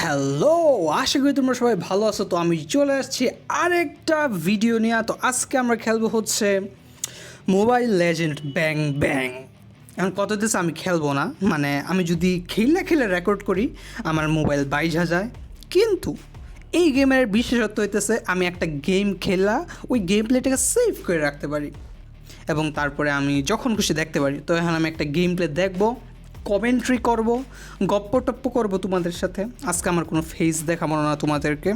Hello, আশা করি তোমরা সবাই ভালো আছো। তো আমি চলে আসছি আরেকটা ভিডিও নিয়ে। তো আজকে আমরা খেলবো হচ্ছে মোবাইল লেজেন্ড ব্যাং ব্যাং। এখন কত দিস আমি খেলবো না, মানে আমি যদি খেলে রেকর্ড করি আমার মোবাইল 22 যায়। কিন্তু এই গেমের বিশেষত্ব হইতেছে আমি একটা গেম খেলা ওই গেম প্লেটাকে সেভ করে রাখতে পারি এবং তারপরে আমি যখন খুশি দেখতে পারি। তো এখন আমি একটা গেম প্লে দেখবো, কমেন্ট্রি করব, গপ্প টপ্প করবো তোমাদের সাথে। আজকে আমার কোনো ফেস দেখাবো না তোমাদেরকে।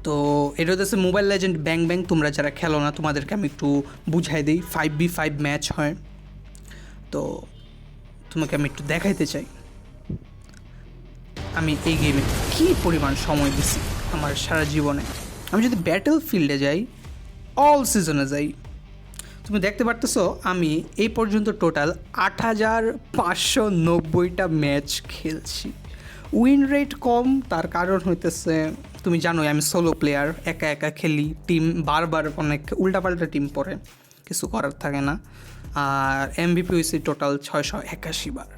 তো এটা হচ্ছে মোবাইল লেজেন্ড ব্যাং ব্যাং। তোমরা যারা খেলো না তোমাদেরকে আমি একটু বুঝাই দিই। 5v5 ম্যাচ হয়। তো তোমাকে আমি একটু দেখাইতে চাই আমি এই গেমে কী পরিমাণ সময় দিছি আমার সারা জীবনে। আমি যদি ব্যাটেল ফিল্ডে যাই, অল সিজনে যাই, তুমি দেখতে পারতেছো আমি এই পর্যন্ত টোটাল 8590টা ম্যাচ খেলছি। উইন রেট কম, তার কারণ হইতেছে তুমি জানোই আমি সোলো প্লেয়ার, একা একা খেলি। টিম বারবার অনেক উল্টাপাল্টা টিম পড়ে, কিছু করার থাকে না। আর এমভিপি হয়েছে টোটাল 681 বার।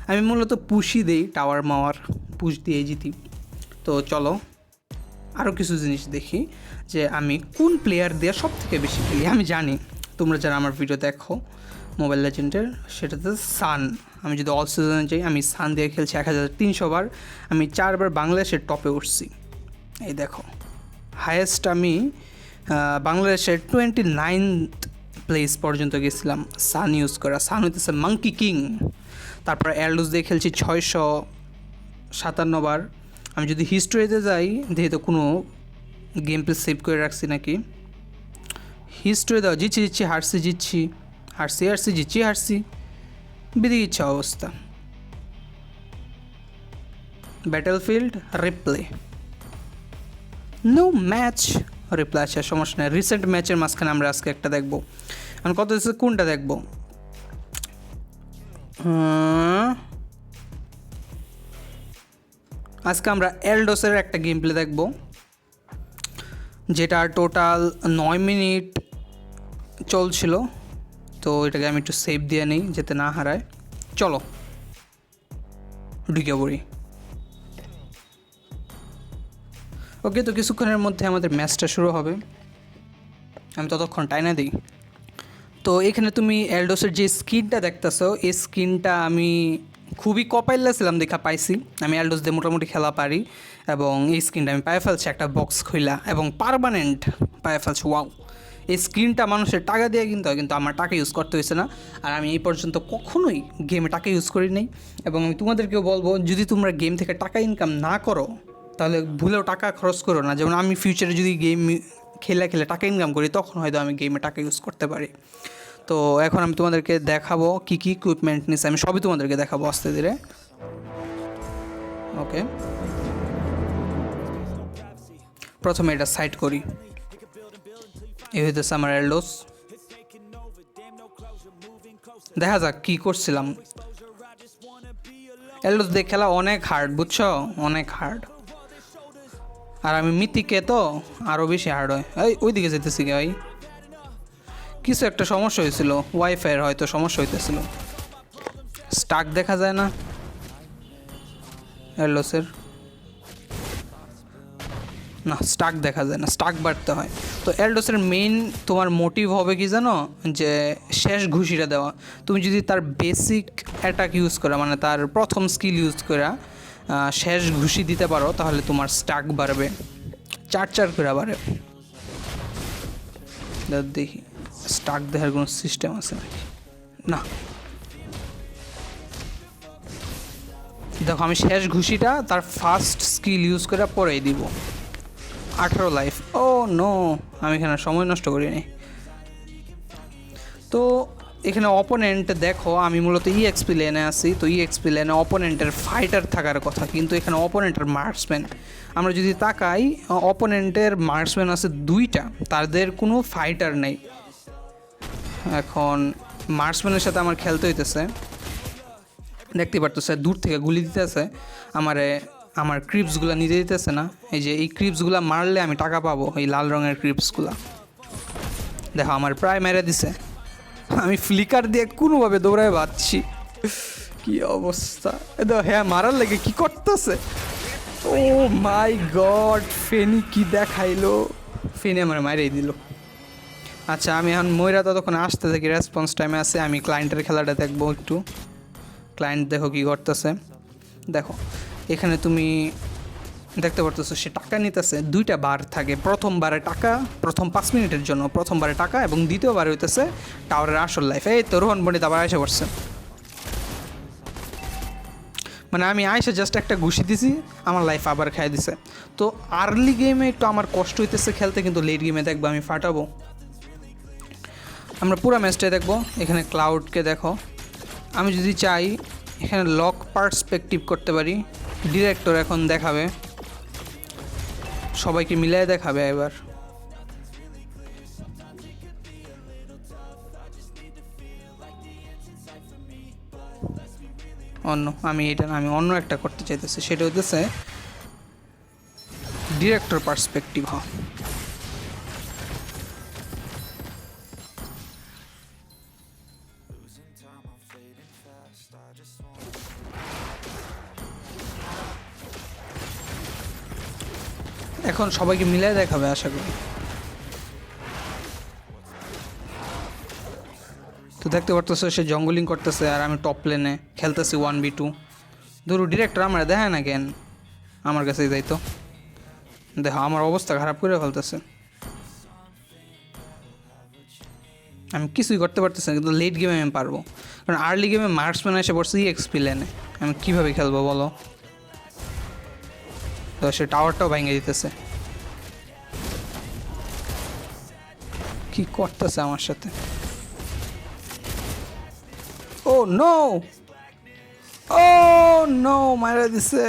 আমি মূলত পুশই দিই, টাওয়ার মাওয়ার পুশ দিয়ে জিতি। তো চলো আরও কিছু জিনিস দেখি যে আমি কোন প্লেয়ার দিয়ে সব থেকে বেশি খেলি। আমি জানি তোমরা যারা আমার ভিডিও দেখো মোবাইল লেজেন্ডের, সেটাতে সান। আমি যদি অল সিজনে যাই আমি সান দিয়ে খেলছি 1300 বার। আমি 4 বার বাংলাদেশের টপে উঠছি। এই দেখো হায়েস্ট আমি বাংলাদেশের 29th প্লেস পর্যন্ত গেছিলাম সান ইউজ করা। সান হইতেছে মাঙ্কি কিং। তারপর এয়ারলুজ দিয়ে খেলছি 657 বার। আমি যদি হিস্টোরিতে যাই দেখি তো কোনো গেম প্লে সেভ করে রাখছি নাকি। হিস্টোরি দাও, জিতছি হারছি জিতছি বেরিয়ে ইচ্ছা অবস্থা। Battlefield replay, no match replay. আচ্ছা সমস্যা নেই, রিসেন্ট ম্যাচের মাঝখানে আমরা আজকে একটা দেখবো। এখন কত হচ্ছে কোনটা দেখবো? আজকে আমরা এলডোসের একটা গেম প্লে দেখবো, যেটা টোটাল 9 মিনিট চলছিল। তো এটাকে আমি একটু সেভ দিয়ে নিই যাতে না হারায়। চলো ঢুকে পড়ি। ওকে, তো কিছুক্ষণের মধ্যে আমাদের ম্যাচটা শুরু হবে। আমি ততক্ষণ টাইনা দিই। তো এখানে তুমি এলডোসের যে স্কিনটা দেখতেছো, এই স্কিনটা আমি খুবই কপাইলা ছিলাম দেখা পাইছি। আমি এলডোস দিয়ে মোটামুটি খেলা পারি এবং এই স্কিনটা আমি পায়ে ফেলছি একটা বক্স খুইলা এবং পার্মানেন্ট পায়ে ফেলছি। ওয়াও, এই স্ক্রিনটা মানুষের টাকা দিয়ে কিনতে হয়, কিন্তু আমার টাকা ইউজ করতে হয়েছে না। আর আমি এই পর্যন্ত কখনোই গেমে টাকা ইউজ করি নাই। এবং আমি তোমাদেরকেও বলবো, যদি তোমরা গেম থেকে টাকা ইনকাম না করো তাহলে ভুলেও টাকা খরচ করো না। যেমন আমি ফিউচারে যদি গেম খেলে টাকা ইনকাম করি তখন হয়তো আমি গেমে টাকা ইউজ করতে পারি। তো এখন আমি তোমাদেরকে দেখাবো কী কী ইকুইপমেন্ট নিচ্ছে, আমি সবই তোমাদেরকে দেখাবো আস্তে ধীরে। ওকে, প্রথমে এটা সাইড করি। এই হইতেছে আমার এলডোস। দেখা যাক কী করছিলাম। এলডোস দিয়ে খেলা অনেক হার্ড, বুঝছো, অনেক হার্ড। আর আমি মিথিকে তো আরও বেশি হার্ড হয়। এই ওইদিকে যেতেছি গে ভাই, কিছু একটা সমস্যা হয়েছিল, ওয়াইফাইয়ের হয়তো সমস্যা হইতেছিল। স্টাক দেখা যায় না এলডোসের, না স্টাক দেখা যায় না, স্টাক বাড়তে হয়। তো এলডোসের মেইন তোমার মোটিভ হবে কি জানো, যে শেষ ঘুষিটা দেওয়া। তুমি যদি তার বেসিক অ্যাটাক ইউজ করা, মানে তার প্রথম স্কিল ইউজ করা শেষ ঘুষি দিতে পারো, তাহলে তোমার স্টাক বাড়বে, 4 করে বাড়ে। দেখি স্টাক দেখার কোনো সিস্টেম আছে নাকি না। দেখো আমি শেষ ঘুষিটা তার ফার্স্ট স্কিল ইউজ করে পরেই দিব। 18 লাইফ। ও নো, আমি এখানে সময় নষ্ট করিনি। তো এখানে অপোনেন্ট দেখো, আমি মূলত ইএক্সপি লেনে আছি। তো ইএক্সপি লেনে অপোনেন্টের ফাইটার থাকার কথা, কিন্তু এখানে অপোনেন্টের মার্কসম্যান। আমরা যদি তাকাই, অপোনেন্টের মার্কসম্যান আছে 2টা, তাদের কোনো ফাইটার নেই। এখন মার্কসম্যানের সাথে আমার খেলতে হইতেছে, দেখতে পারতেছে দূর থেকে গুলি দিতেছে আমারে, আমার ক্রিপসগুলো নিতে দিতেছে না। এই যে এই ক্রিপসগুলো মারলে আমি টাকা পাবো, এই লাল রঙের ক্রিপসগুলো দেখো আমার প্রায় মেরে দিছে। আমি ফ্লিকার দিয়ে কোনোভাবে দৌড়ায় বাঁচছি। কি অবস্থা! হ্যাঁ, মারার লাগে কি করতেছে! ও মাই গড, ফেনি কি দেখাইলো! ফেনি আমার মারিয়ে দিল। আচ্ছা, আমি এখন ময়রা ততক্ষণ আসতে থাকি, রেসপন্স টাইমে আছে। আমি ক্লায়েন্টের খেলাটা দেখবো একটু। ক্লায়েন্ট দেখো কি করতেছে। দেখো এখানে তুমি দেখতে পারতেছো সে টাকা নিতেছে। 2টা বার থাকে, প্রথমবারে টাকা, প্রথম 5 মিনিটের জন্য প্রথমবারে টাকা, এবং দ্বিতীয়বারে হইতেছে টাওয়ারের আসল লাইফ। এই তো রোহন পণ্ডিত আবার এসে পড়ছে। মানে আমি আইসা জাস্ট একটা ঘুষি দিছি, আমার লাইফ আবার খাই দিছে। তো আর্লি গেমে একটু আমার কষ্ট হইতেছে খেলতে, কিন্তু লেট গেমে দেখবো আমি ফাটাবো। আমরা পুরো ম্যাচটাই দেখবো। এখানে ক্লাউডকে দেখো, আমি যদি চাই এখানে লক পার্সপেক্টিভ করতে পারি। ডিরেক্টর এখন দেখাবে, সবাইকে মিলিয়ে দেখাবে এবার। আমি এটা না, আমি অন্য একটা করতে চাইতেছি, সেটা হইতেছে ডিরেক্টর পার্সপেক্টিভ। এখন সবাইকে মিলিয়ে দেখাবে আশা করি। তো দেখতে পারতেছে সে জঙ্গলিং করতেছে, আর আমি টপ প্লেনে খেলতেছি 1v2। ধরু ডিরেক্টর আমার দেখায় না কেন, আমার কাছেই যাইতো। দেখো আমার অবস্থা খারাপ করে ফেলতেছে, আমি কিছুই করতে পারতেছি না। কিন্তু লেট গেমে আমি পারবো, কারণ আর্লি গেমে মার্কসম্যান এসে পড়ছে এক্সপি লেনে। আমি কীভাবে খেলবো বলো? তো সে টাওয়ারটাও ভেঙে দিতেছে। কি করতেছে আমার সাথে? ও নো, ও নো, মারা দিছে।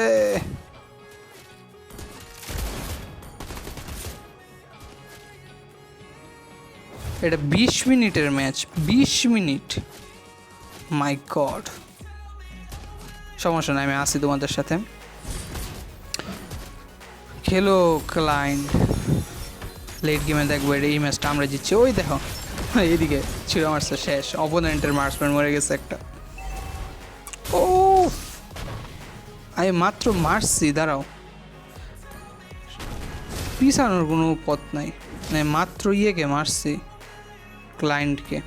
এটা 20 মিনিটের ম্যাচ, 20 মিনিট, মাই গড। সমস্যা নাই, আমি আসি তোমাদের সাথে। খেলো ক্লায়েন্ট, লেট গেমে দেখবো এই ম্যাচটা আমরা জিতছি। ওই দেখো এইদিকে ছিল মারছে, শেষ। অপোনেন্টের মার্সম্যান মরে গেছে একটা। ও আমি মাত্র মারছি, দাঁড়াও, পিছানোর কোনো পথ নাই। মাত্র ইয়েকে মারছি, ক্লায়েন্টকে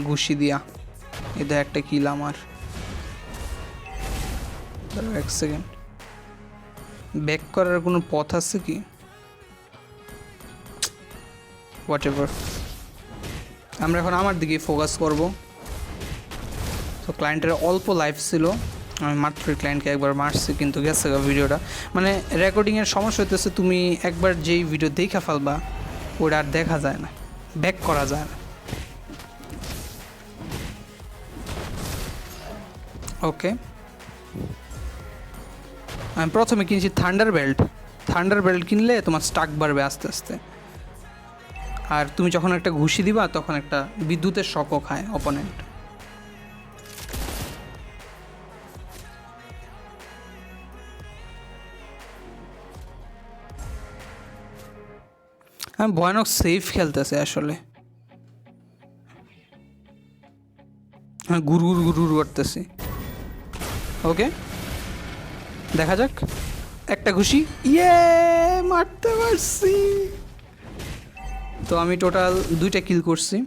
ঘুষি দিয়া। এটা একটা কিল আমার। দাঁড়াও 1 সেকেন্ড, ব্যাক করার কোনো পথ আছে কি? হোয়াট এভার, আমরা এখন আমার দিকে ফোকাস করব। তো ক্লায়েন্টের অল্প লাইফ ছিল, আমি মাত্র ক্লায়েন্টকে একবার মারছি, কিন্তু গেছে ভিডিওটা। মানে রেকর্ডিংয়ের সমস্যা হইতেছে, তুমি একবার যেই ভিডিও দেখা ফেলবা ওটা আর দেখা যায় না, ব্যাক করা যায় না। ওকে, আমি প্রথমে কিনছি থান্ডার বেল্ট। থান্ডার বেল্ট কিনলে তোমার স্টাক বাড়বে আস্তে আস্তে, আর তুমি যখন একটা ঘুষি দিবা তখন একটা বিদ্যুতের শকও খায় অপোনেন্ট। আমি ভয়ানক সেফ খেলতেছে আসলে, হ্যাঁ গুরু গুরু করতেছি। ওকে দেখা যাক, একটা ঘুষি, ইয়ে মারতে পারছি। তো আমি টোটাল 2টা কিল করছি।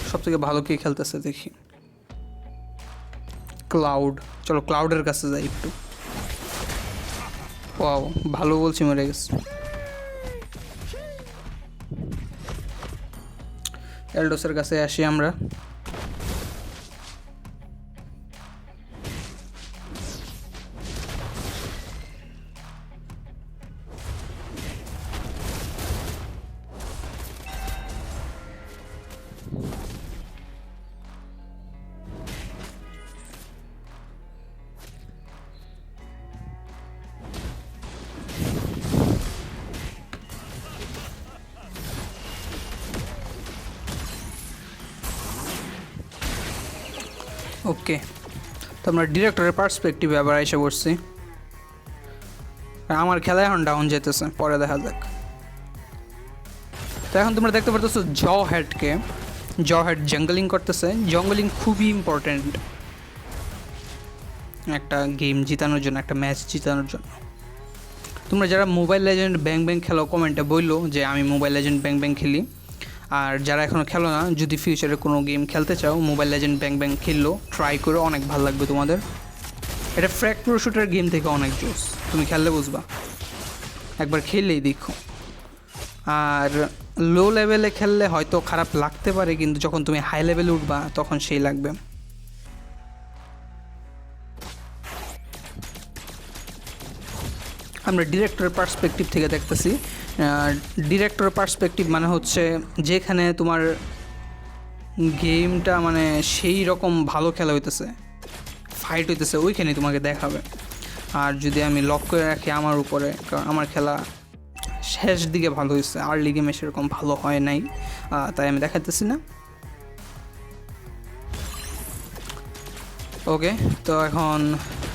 সব থেকে ভালো কে খেলতেছে দেখি। ক্লাউড, চলো ক্লাউডের কাছে যাই একটু। ওয়াও, ভালো বলছি, মরে গেছে। এলডোসের কাছে আসি আমরা। ওকে, তো আমরা ডিরেক্টরের পার্সপেক্টিভে আবার এসে পড়ছি। আমার খেলা এখন ডাউন যেতেছে, পরে দেখা যাক। তো এখন তোমরা দেখতে পারতেছো জ হেডকে। জহেড জঙ্গলিং করতেছে। জঙ্গলিং খুবই ইম্পর্ট্যান্ট একটা গেম জিতানোর জন্য, একটা ম্যাচ জিতানোর জন্য। তোমরা যারা মোবাইল লেজেন্ড ব্যাং ব্যাং খেলো কমেন্টে বললো যে আমি মোবাইল লেজেন্ড ব্যাং ব্যাং খেলি। আর যারা এখনও খেলো না, যদি ফিউচারে কোনো গেম খেলতে চাও মোবাইল লেজেন্ড ব্যাং ব্যাং খেললো, ট্রাই করো, অনেক ভালো লাগবে তোমাদের। এটা ফ্র্যাগ প্রো শুটার গেম থেকে অনেক জোস, তুমি খেললে বুঝবা, একবার খেললেই দেখো। আর লো লেভেলে খেললে হয়তো খারাপ লাগতে পারে, কিন্তু যখন তুমি হাই লেভেলে উঠবা তখন সেই লাগবে। আমরা ডিরেক্টরের পার্সপেক্টিভ থেকে দেখতেছি। ডিরেক্টরের পার্সপেক্টিভ মানে হচ্ছে যেখানে তোমার গেমটা মানে সেই রকম ভালো খেলা হইতেছে, ফাইট হইতেছে, ওইখানেই তোমাকে দেখাবে। আর যদি আমি লক করে রাখি আমার উপরে, কারণ আমার খেলা শেষ দিকে ভালো হয়েছে, আর্লি গেমে সেরকম ভালো হয় নাই, তাই আমি দেখাতেছি না। ওকে, তো এখন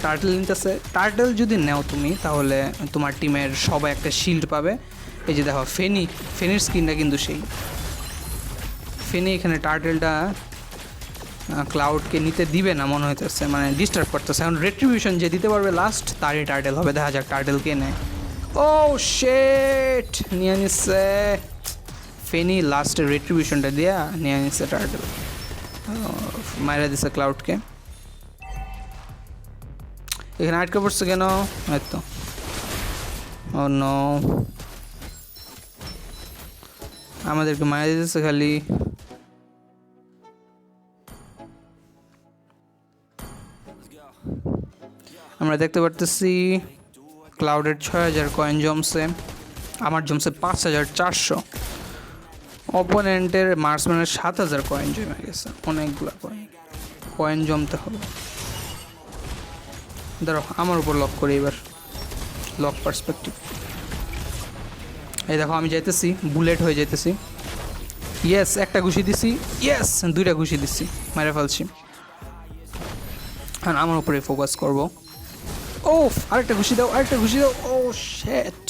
টার্টেল নিতেছে। টার্টেল যদি নেও তুমি তাহলে তোমার টিমের সবাই একটা শিল্ড পাবে। এই যে দেখো ফেনির স্কিনটা কিন্তু সেই ফেনি এখানে টার্টেলটা ক্লাউডকে নিতে দিবে না মনে হইতেছে, মানে ডিস্টার্ব করতেছে। এখন রেট্রিবিউশন যে দিতে পারবে লাস্ট তারই টার্টেল হবে, দেখা যাক টার্টেল কে নেয়। ও শেট, নিয়ে নিচ্ছে ফেনি, লাস্টের রেট্রিবিউশনটা দিয়া নিয়ে নিচ্ছে টার্টেল, মাইরা দিচ্ছে ক্লাউডকে। এখানে আটকে পড়ছে কেন? হয়তো ও নো, আমাদেরকে মারা দিতেছে খালি। আমরা দেখতে পারতেছি ক্লাউডের 6000 কয়েন জমছে, আমার জমছে 5400। অপোনেন্টের মার্সম্যানের 7000 কয়েন জমে গেছে, অনেকগুলো কয়েন জমতে হবে। ধরো আমার উপর লক করি এবার, লক পার্সপেক্টিভ। এই দেখো আমি যাইতেছি, বুলেট হয়ে যাইতেছি। ইয়েস, একটা ঘুষি দিছি, ইয়েস দুইটা ঘুষি দিচ্ছি, মেরে ফেলছি। হ্যাঁ, আমার উপরে ফোকাস করব। ও আরেকটা ঘুষি দাও, আরেকটা ঘুষি দাও। ও শেট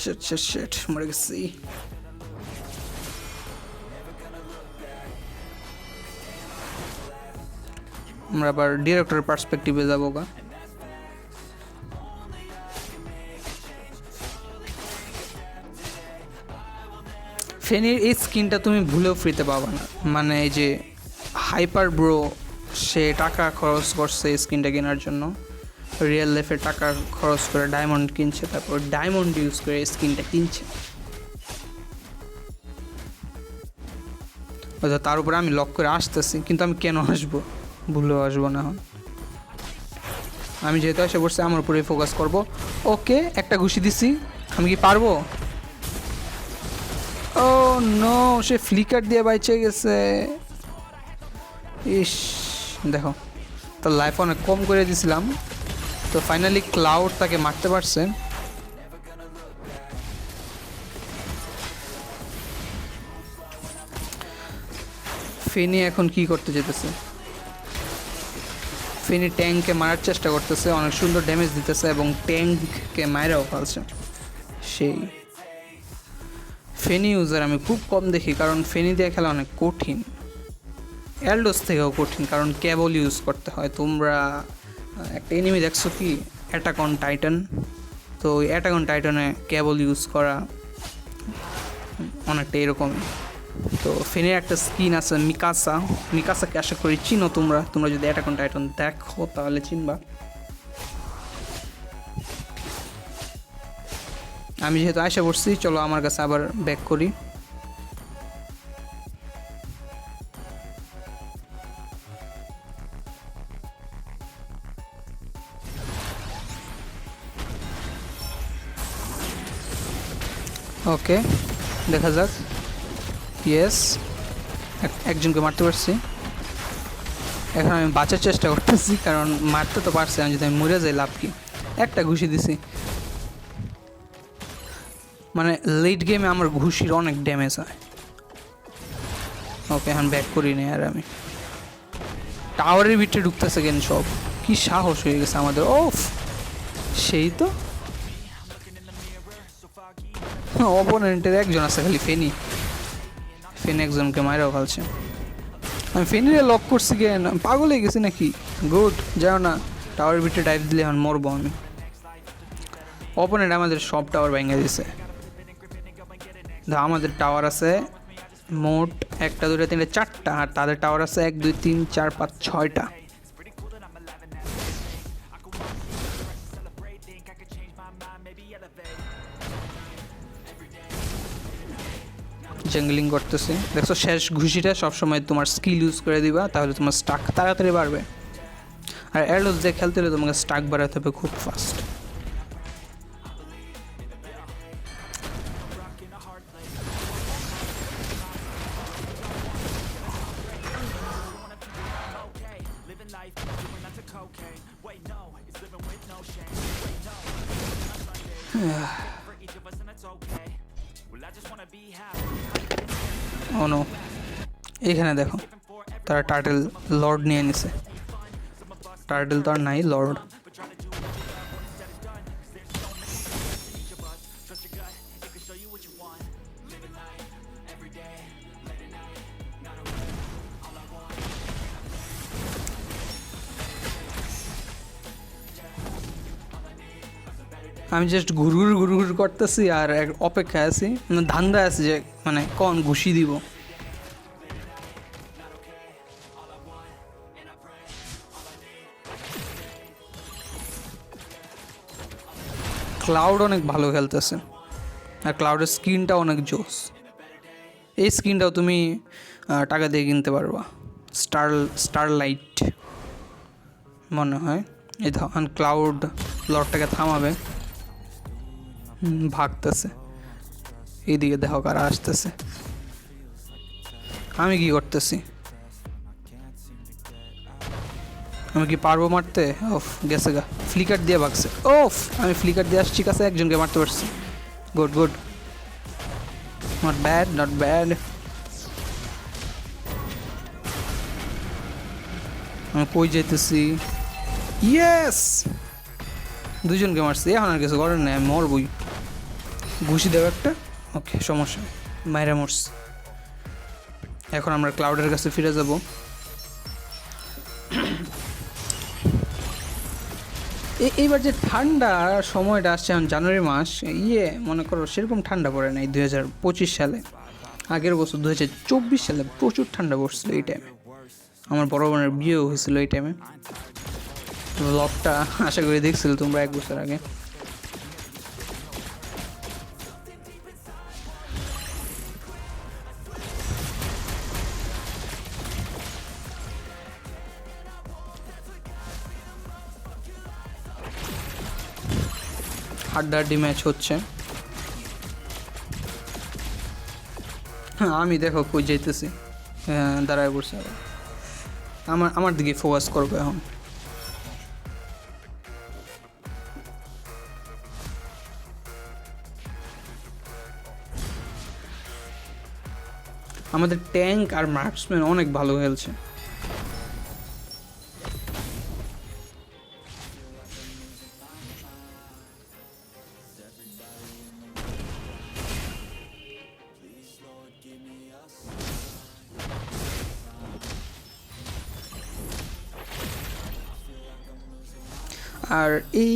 শেট শেট শেট, মরে গেছি। আমরা আবার ডিরেক্টরের পার্সপেক্টিভে যাবো গা। ফেনির এই স্কিনটা তুমি ভুলেও ফ্রিতে পাবা না, মানে এই যে হাইপার ব্রো সে টাকা খরচ করছে এই স্কিনটা কেনার জন্য, রিয়েল লাইফে টাকা খরচ করে ডায়মন্ড কিনছে, তারপর ডায়মন্ড ইউজ করে এই স্কিনটা কিনছে। তার উপরে আমি লক করে আসতেছি, কিন্তু আমি কেন আসবো, ভুলেও আসবো না। এখন আমি যেহেতু এসে পড়ছি আমার উপরেই ফোকাস করব। ওকে, একটা ঘুষি দিছি, আমি কি পারবো? ও নো, সে ফ্লিকার দিয়ে বাইচে গেছে। ইস, দেখো তো লাইফ অনেক কম করে দিয়েছিলাম, তো ফাইনালি ক্লাউড তাকে মারতে পারছে। ফেনি এখন কি করতে যেতেছে? ফেনি ট্যাঙ্ককে মারার চেষ্টা করতেছে, অনেক সুন্দর ড্যামেজ দিতেছে এবং ট্যাঙ্ককে মারাও ফেলছে। সেই ফেনি ইউজার আমি খুব কম দেখি, কারণ ফেনি দিয়ে খেলা অনেক কঠিন, এলডোস থেকেও কঠিন, কারণ কেবল ইউজ করতে হয়। তোমরা একটা এনিমি দেখছো কি, অ্যাটাক অন টাইটান, তো ওই অ্যাটাক অন টাইটানে কেবল ইউজ করা অনেকটা এরকমই। তো ফেনের একটা স্কিন আছে মিকাসাকে আশা করি চিনো তোমরা যদি অ্যাটাক অন টাইটান দেখো তাহলে চিনবা। আমি যেহেতু আশা করছি, চলো আমার কাছে আবার ব্যাক করি। ওকে, দেখা যাক। ইয়েস, একজনকে মারতে পারছি। এখন আমি বাঁচার চেষ্টা করতেছি, কারণ মারতে তো পারছি, আমি যদি আমি মরে যাই লাভ কি। একটা ঘুষি দিছি, মানে লেট গেমে আমার ঘুষির অনেক ড্যামেজ হয়। ওকে, এখন ব্যাক করি নি। আর আমি টাওয়ারের ভিতরে ঢুকতেছে কেন সব, কি সাহস হয়ে গেছে আমাদের। ওফ, সেই তো অপোনেন্টের একজন আছে খালি ফেনি, ফেন একজনকে মারাও ফেলছে। আমি ফেনিরে লক করছি কেন, পাগল হয়ে গেছি নাকি? গুড, যাও না, টাওয়ারের ভিতরে ডাইভ দিলে এখন মরবো আমি। অপোনেন্ট আমাদের সব টাওয়ার ভেঙে দিছে। আমাদের টাওয়ার আছে মোট 1 2 3 4টা, আর তাদের টাওয়ার আছে 1 2 3 4 5 6টা। জঙ্গলিং করতেছে, দেখছো শেষ ঘুষিটা সবসময় তোমার স্কিল ইউজ করে দিবা, তাহলে তোমার স্টাক তাড়াতাড়ি বাড়বে। আর এরলস দিয়ে খেলতে হলে তোমাকে স্টাক বাড়াতে হবে খুব ফাস্ট। ও নো, এখানে দেখো তারা টার্টেল লর্ড নিয়ে নিছে। টার্টেল তো আর নাই, লর্ড। আমি জাস্ট ঘুরঘুর করতেছি আর অপেক্ষায় আছি, ধান্দা আছে যে মানে কোন ঘুষি দিব। ক্লাউড অনেক ভালো খেলতেছে, আর ক্লাউডের স্কিনটা অনেক জোস। এই স্কিনটাও তুমি টাকা দিয়ে কিনতে পারবা, স্টারলাইট মনে হয়। এই ধরুন ক্লাউড লর্ডটাকে থামাবে, ভাগতেছে। এইদিকে দেখো কারা আসতেছে, আমি কি করতেছি? আমি কি পারবো মারতে? ওফ, গেছে গা, ফ্লিকার দিয়ে ভাগছে। ওফ, আমি ফ্লিকার দিয়ে আসছি কাছে, একজনকে মারতে পারছি। Good good, not bad not bad. আমি কই যেতেছি? ইয়েস, দুজনকে মারছি, এখন আর কিছু করার নেই, আমি মরবই। ঘুষি দেবো একটা, ওকে সমস্যা নেই, মাইরা মরছি। এখন আমরা ক্লাউডের কাছে ফিরে যাব। এইবার যে ঠান্ডা সময়টা আসছে, এখন জানুয়ারি মাস, মনে করো সেরকম ঠান্ডা পড়ে নাই 2025 সালে। আগের বছর 2024 সালে প্রচুর ঠান্ডা পড়ছিল এই টাইমে। আমার বড় বোনের বিয়েও হয়েছিল এই টাইমে। ব্লগটা আশা করি দেখছিল তোমরা 1 বছর আগে। হাড্ডাহাড্ডি ম্যাচ হচ্ছে। হ্যাঁ, আমি দেখো কই যাইতেছি, দাঁড়ায় পড়ছে। আমার দিকে ফোকাস করবো এখন। আমাদের ট্যাঙ্ক আর মার্কসম্যান অনেক ভালো খেলছে। আর এই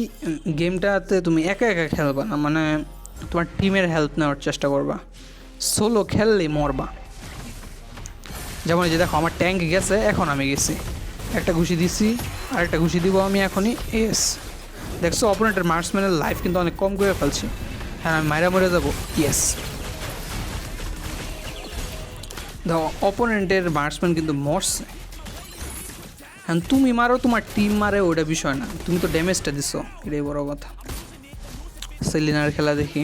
গেমটাতে তুমি একা একা খেলবা না, মানে তোমার টিমের হেল্প নেওয়ার চেষ্টা করবা। সোলো খেললেই মরবা। যেমন এই যে দেখো, আমার ট্যাঙ্ক গেছে, এখন আমি গেছি, একটা ঘুষি দিছি, আর একটা ঘুষি দিব আমি এখনই। এস, দেখছো অপোনেন্টের মার্কসম্যানের লাইফ কিন্তু অনেক কম করে ফেলছি। হ্যাঁ, আমি মাইরা মরে যাবো। ইয়েস, দেখো অপোনেন্টের মার্কসম্যান কিন্তু মরছে। হ্যাঁ, তুমি মারো, তোমার টিম মারে, ওইটা বিষয় না, তুমি তো ড্যামেজটা দিছো, এটাই বড় কথা। সেলিনার খেলা দেখি।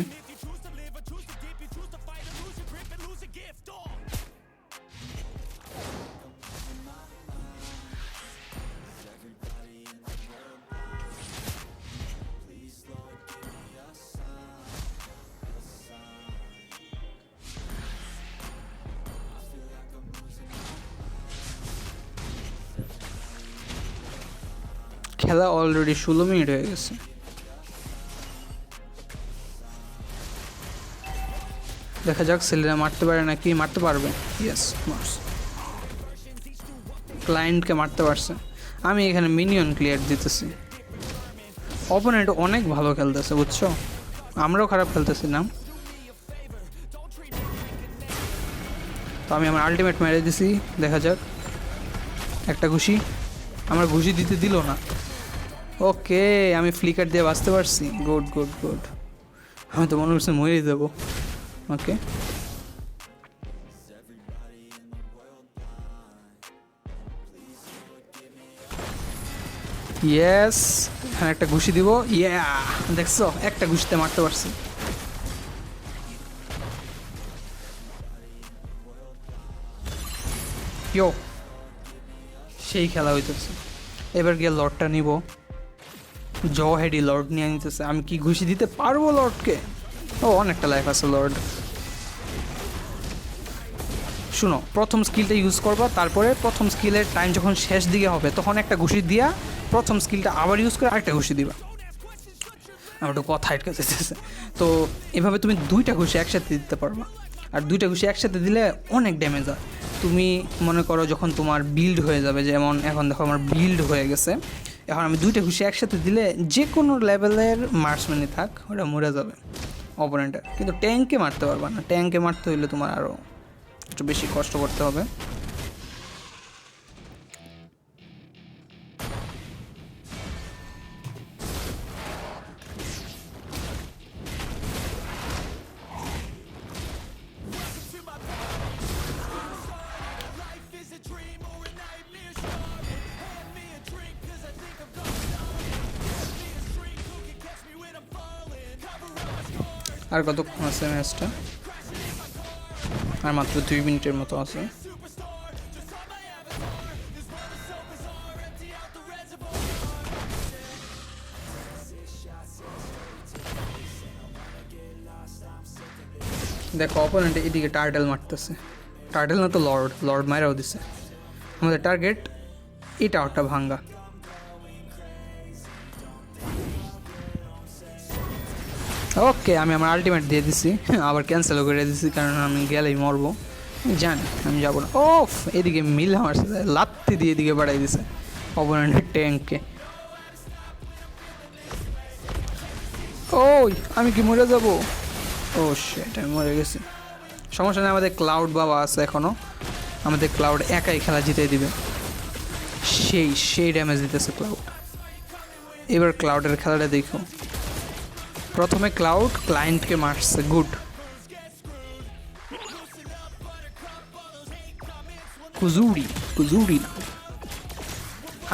খেলা অলরেডি 16 মিনিট হয়ে গেছে। দেখা যাক সেলিনা মারতে পারে নাকি, মারতে পারবে। ইয়েস, মার্স ক্লায়েন্টকে মারতে পারছে। আমি এখানে মিনিয়ন ক্লিয়ার দিতেছি। অপোনেন্ট অনেক ভালো খেলতেছে বুঝছো, আমরাও খারাপ খেলতেছি না। তো আমি আমার আলটিমেট মেরে দিছি, দেখা যাক। একটা ঘুষি, আমার ঘুষি দিতে দিল না। ওকে, আমি ফ্লিকার দিয়ে বাঁচতে পারছি। Good good good. আমি তো মনে করছি মরেই দেবো। ওকে, ইয়েস, এখানে একটা ঘুষি দিব। ইয়া, দেখছো একটা ঘুষিতে মারতে পারছি। ইয়ো, সেই খেলা হইতেছে। এবার গিয়ে লর্ডটা নিব। হেডি লর্ড নিয়ে নিতেছে। আমি কি ঘুষি দিতে পারবো লর্ডকে? ও, অনেকটা লাইফ আছে লর্ড। শুনো, প্রথম স্কিলটা ইউজ করবা, তারপরে প্রথম স্কিলের টাইম যখন শেষ দিকে হবে তখন একটা ঘুষি দিয়া প্রথম স্কিলটা আবার ইউজ করে আরেকটা ঘুষি দিবা। আমার একটু কথা আটকে যেতেছে। তো এভাবে তুমি দুইটা ঘুষি একসাথে দিতে পারবা। আর দুইটা ঘুষি একসাথে দিলে অনেক ড্যামেজ হয়। তুমি মনে করো যখন তোমার বিল্ড হয়ে যাবে, যেমন এখন দেখো আমার বিল্ড হয়ে গেছে, এখন আমি দুইটা ঘুষি একসাথে দিলে যে কোনো লেভেলের মার্সম্যানই থাক ওটা মরে যাবে অপোনেন্টের। কিন্তু ট্যাঙ্কে মারতে পারবা না। ট্যাঙ্কে মারতে হইলে তোমার আরও একটু বেশি কষ্ট করতে হবে। আর কতক্ষণ আছে ম্যাচটা? আর মাত্র 2 মিনিটের মতো আছে। দেখো অপোনেন্ট এদিকে টার্টেল মারতেছে। টার্টেল না তো লর্ড, লর্ড মারাও দিছে। আমাদের টার্গেট এই টাওয়ারটা ভাঙ্গা। ওকে, আমি আমার আলটিমেট দিয়ে দিছি, আবার ক্যান্সেলও করে দিছি কারণ আমি গেলেই মরবো। জানি আমি যাবো না। ওফ, এদিকে মিল আমার সাথে লাত্তি দিয়ে এদিকে বাড়াই দিছে অপোনেন্টের ট্যাঙ্ককে। ওই, আমি কি মরে যাবো? ও শিট, আমি মরে গেছি। সমস্যা নেই, আমাদের ক্লাউড বাবা আছে এখনও। আমাদের ক্লাউড একাই খেলা জিতে দিবে। সেই ড্যামেজ দিতেছে ক্লাউড। এবার ক্লাউডের খেলাটা দেখো। প্রথমে ক্লাউড ক্লায়েন্টকে মারছে, গুড। কুজুরি না।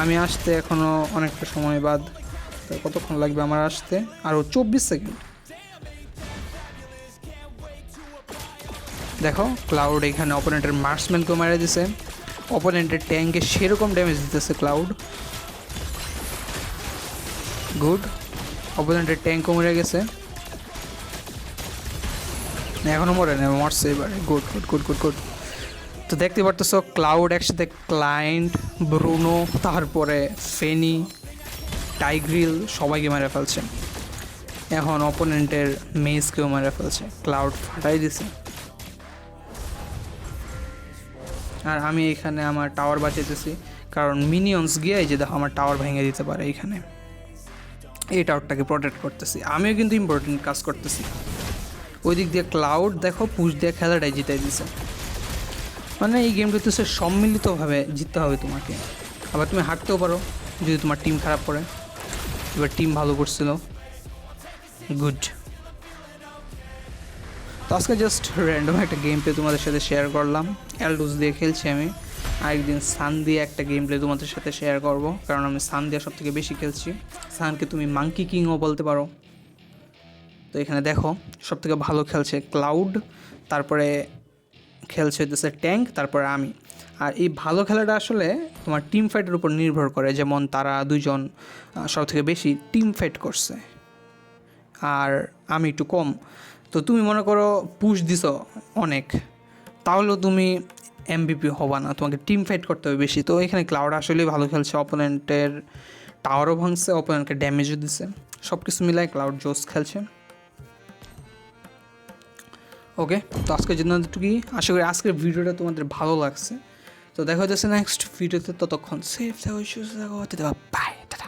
আমি আসতে এখনও অনেকটা সময় বাদ। কতক্ষণ লাগবে আমার আসতে? আরও 24 সেকেন্ড। দেখো ক্লাউড এখানে অপোনেন্টের মার্সম্যানকেও মারা দিছে। অপোনেন্টের ট্যাঙ্কে সেরকম ড্যামেজ দিতেছে ক্লাউড। গুড, অপোনেন্টের ট্যাঙ্কও মরে গেছে। এখনও মরে না, মরছে এবারে। Good good good good good. তো দেখতে পারতেছ ক্লাউড একসাথে ক্লায়েন্ট, ব্রুনো, তারপরে ফেনি, টাইগ্রিল সবাইকে মেরে ফেলছে। এখন অপোনেন্টের মেজকেও মেরে ফেলছে। ক্লাউড ফাটাই দিছে। আর আমি এখানে আমার টাওয়ার বাঁচাইতেছি, কারণ মিনিয়ন্স গিয়ে যে দেখো আমার টাওয়ার ভেঙে দিতে পারে এইখানে। এই টাওয়ারটাকে প্রোটেক্ট করতেছি। আমিও কিন্তু ইম্পর্টেন্ট কাজ করতেছি। ওই দিক দিয়ে ক্লাউড দেখো পুশ দিয়ে খেলাটাই জিতাই দিছে। মানে এই গেমটাতে সম্মিলিতভাবে জিততে হবে তোমাকে। আবার তুমি হারতেও পারো যদি তোমার টিম খারাপ করে। এবার টিম ভালো করছিল, গুড। তো আজকে জাস্ট র্যান্ডম একটা গেম প্লে তোমাদের সাথে শেয়ার করলাম। এলডোস দিয়ে খেলছি আমি। আরেকদিন সান দিয়ে একটা গেম প্লে তোমাদের সাথে শেয়ার করব, কারণ আমি সান দিয়ে সব থেকে বেশি খেলছি। সানকে তুমি মাঙ্কি কিংও বলতে পারো। তো এখানে দেখো সব থেকে ভালো খেলছে ক্লাউড, তারপরে খেলছে হইতেছে ট্যাঙ্ক, তারপরে আমি। আর এই ভালো খেলাটা আসলে তোমার টিম ফাইটের উপর নির্ভর করে। যেমন তারা দুজন সব থেকে বেশি টিম ফাইট করছে আর আমি একটু কম। তো তুমি মনে করো পুশ দিছো অনেক, তাহলেও তুমি এমভিপি হবা না, তোমাকে টিম ফাইট করতে হবে বেশি। তো এখানে ক্লাউড আসলেই ভালো খেলছে। অপোনেন্টের টাওয়ারও ভাঙছে, অপোনেন্টকে ড্যামেজও দিছে। সব কিছু মিলায় ক্লাউড জোস খেলছে। ওকে, তো আজকের জন্য এতটুকুই। আশা করি আজকের ভিডিওটা তোমাদের ভালো লাগছে। তো দেখা যাচ্ছে নেক্সট ভিডিওতে, ততক্ষণ সেফ থাকো, সুস্থ থাকো, বাই টাটা।